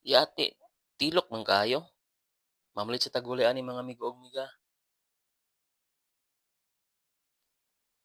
Yati, tilok man kaayo. Mamalit sa taguli ani mga amigo ug miga.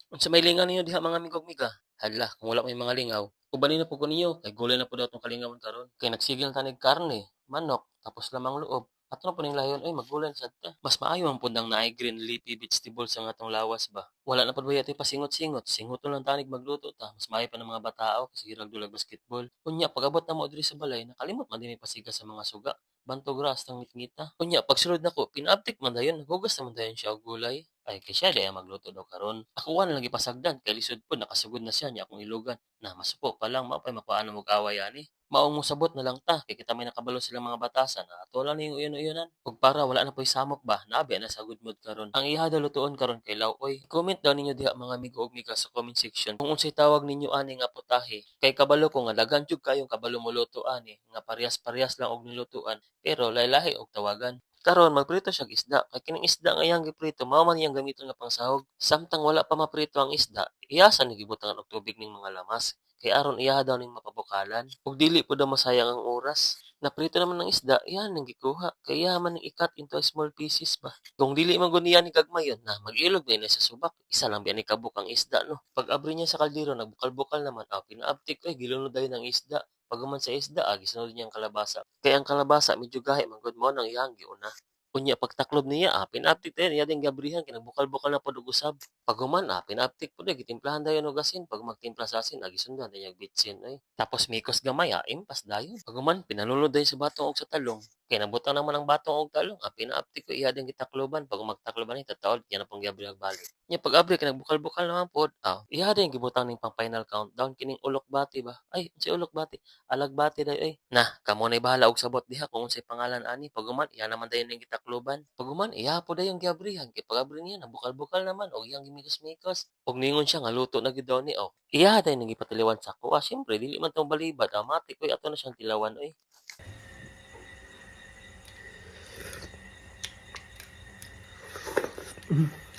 Unsa may lingaw ninyo diha mga amigo ug miga? Hala, kung wala may mga lingaw, ubanin na po ko ninyo, kay gulay na po daw tong kalingawon karon. Kay nagsigil na tanig karne, manok, tapos lamang loob. Ato na po ning layon, ay maggulay sad ta. Mas maayo ang pundang naay green leafy vegetables sa atong lawas ba. Wala na pud ba yatoy pasingot-singot, singoton lang tanig magluto ta. Mas maayo pa ng mga batao kasi dulag basketball. Unya pag-abot na mo diri sa balay, nakalimot man din may pasiga sa mga suga. Bantog ras tang ngitngita. Unya pagsulod nako, pinaabtik man dayon, naghugas naman dayon siya og gulay. Ay kay siya di ay magluto daw karon. Ako wa na lang gipasagdan kay lisod po nakasugod na siya niya akong ilugan. Na masupo pa lang mao pay makuhaan mo away ani. Maong mosabot na lang ta kay kita may nakabalo silang mga batasan na ato lang ning uyon-uyonan. Ug para wala na po'y samok ba, nabi na sa gudmod karon. Ang iha daw lutuon karon kay Lauoy. Comment daw ninyo diha mga amigo ug miga sa comment section kung unsay tawag ninyo ani nga putahe. Kay kabalo ko nga daghan jud kayong kabalo mo luto ani nga parehas-parehas lang og nilutuan pero lahi-lahi og tawagan. Karon magprito siya og isda, kay kining isda nga iyang giprito mao man iyang gamiton nga pangsahog. Samtang wala pa maprito ang isda, iyasan ni gibutangan og tubig ning mga lamas. Kay aron iya daw ning mapabukalan. Ug dili pud daw masayang ang oras. Naprito naman ng isda, iyan ning gikuha. Kay iya man ning i-cut into small pieces ba. Kung dili man gud niya ni gagmayon na mag-ilog na sa subak, isa lang biya ni kabuk ang isda no. Pag abri niya sa kaldero nagbukal-bukal naman, pinaabtik ay gilunod dayon ang isda. Paghuman sa isda, gisunod niya ang kalabasa. Kaya ang kalabasa medyo gahi man gud mo nang iyang giuna. Unya pagtaklob niya, pinaptik tayo niya ding gabrihan kinabukal-bukal na pod og usab. Paghuman, pinaptik pod gitimplahan dayon og asin. Pag magtimpla sa asin, gisundan niya bitsin ay. Tapos mikos gamay, impas dayon. Paghuman, pinalunod dayon sa batong og sa talong. Kaya nabutang naman ang batong og talong, pinaaptik ko iya ding gitakloban. Pag magtakloban ni tataod, yan na pong giabrihag balik. Nya pag abri kinagbukal-bukal naman pod, iya din gibutang ning pang final countdown kining ulok bati ba. Ay, si ulok bati. Alagbati dayo ay. Nah, kamo na'y bahala og sabot diha kung unsay pangalan ani. Paghuman, iya naman dayon ning gitakloban. Paghuman, iya po dayong giabrihan kay pag abri niya nabukal-bukal naman og iyang gimikos-mikos. Og ningon siya nga luto na gid daw ni oh. Iya dayon ning gipatiliwan sa ako. Siyempre dili man tong balibad. Matik koy ato na siyang tilawan oy.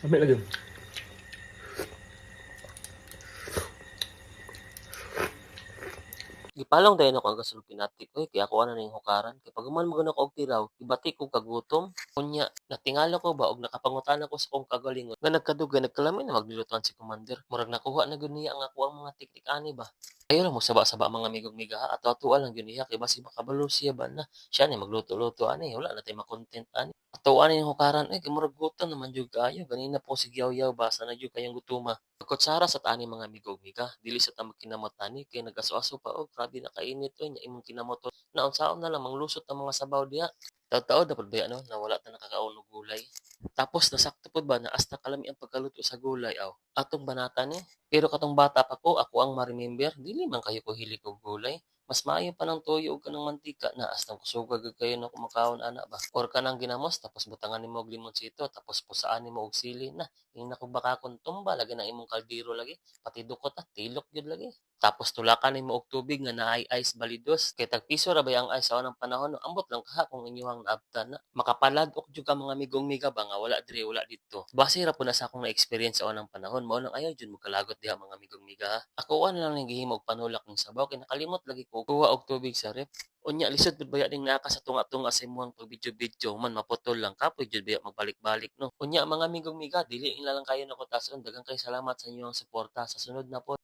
Ambil lagi. Gipalong dayon ako hanggang sulod pinatik oy kay ako ana ning hukaran kay pag human man ako og tiraw gibatik ko kagutom. Unya natingala ko ba og nakapangutan ako sa akong kagalingon nga nagkadugay nagkalamin na maglulutuan si commander. Murag nakuha na gyud niya ang ako ang mga teknik ani ba. Ayo lang mo saba-saba mga amigong miga ha ato-atoa lang gyud niya kay basi makabalo siya ba na siya ni magluto-luto ani wala na tay ma-content ani. Atoa ni hukaran kay murag gutom naman jud kaayo ganina po si yaw-yaw basa na jud kayong gutuma. Pagkutsara sa tani mga amigo ug miga dili sa ta magkinamot tani kay nag-aso-aso pa og grabe na kainit oy nya imong kinamot naunsaon na lang manglusot ang mga sabaw diha. Taud-taud na pud ba ano na wala ta nakakaon og gulay. Tapos nasakto pud ba na hasta kalami ang pagkaluto sa gulay aw. Atong banata ni. Pero katong bata pa ko ako ang ma-remember dili man kayo ko hilig og gulay. Mas maayo pa ng toyo ug kanang mantika na astang kusog gyud kayo na kumakaon ana ba. Or kanang ginamos tapos butangan nimo og limonsito tapos pusaan nimo og sili na. Ingna ko baka kon tumba lagi ng imong kaldero lagi. Pati dukot tilok gyud lagi. Tapos tulakan nimo og tubig nga naay ice balidos. Kay tag piso ra ba ang ice sa unang panahon? No? Ambot lang kaha kung inyong naabtan na. Makapaladok jud ka mga migong miga ba nga wala diri wala dito. Base ra po na sa akong na-experience sa unang panahon. Mao nang ayaw jud mo kalagot diha mga migong miga. Ako ano lang ning gihimo og panulak ng sabaw kay nakalimot lagi ko kuha og tubig sa ref. Unya lisod pud baya ning naka sa tunga-tunga sa imong pag video man maputol lang kapoy jud baya magbalik-balik no. Unya mga migong miga dili ila lang kayo nako tason daghang kay salamat sa inyong suporta sa sunod na pod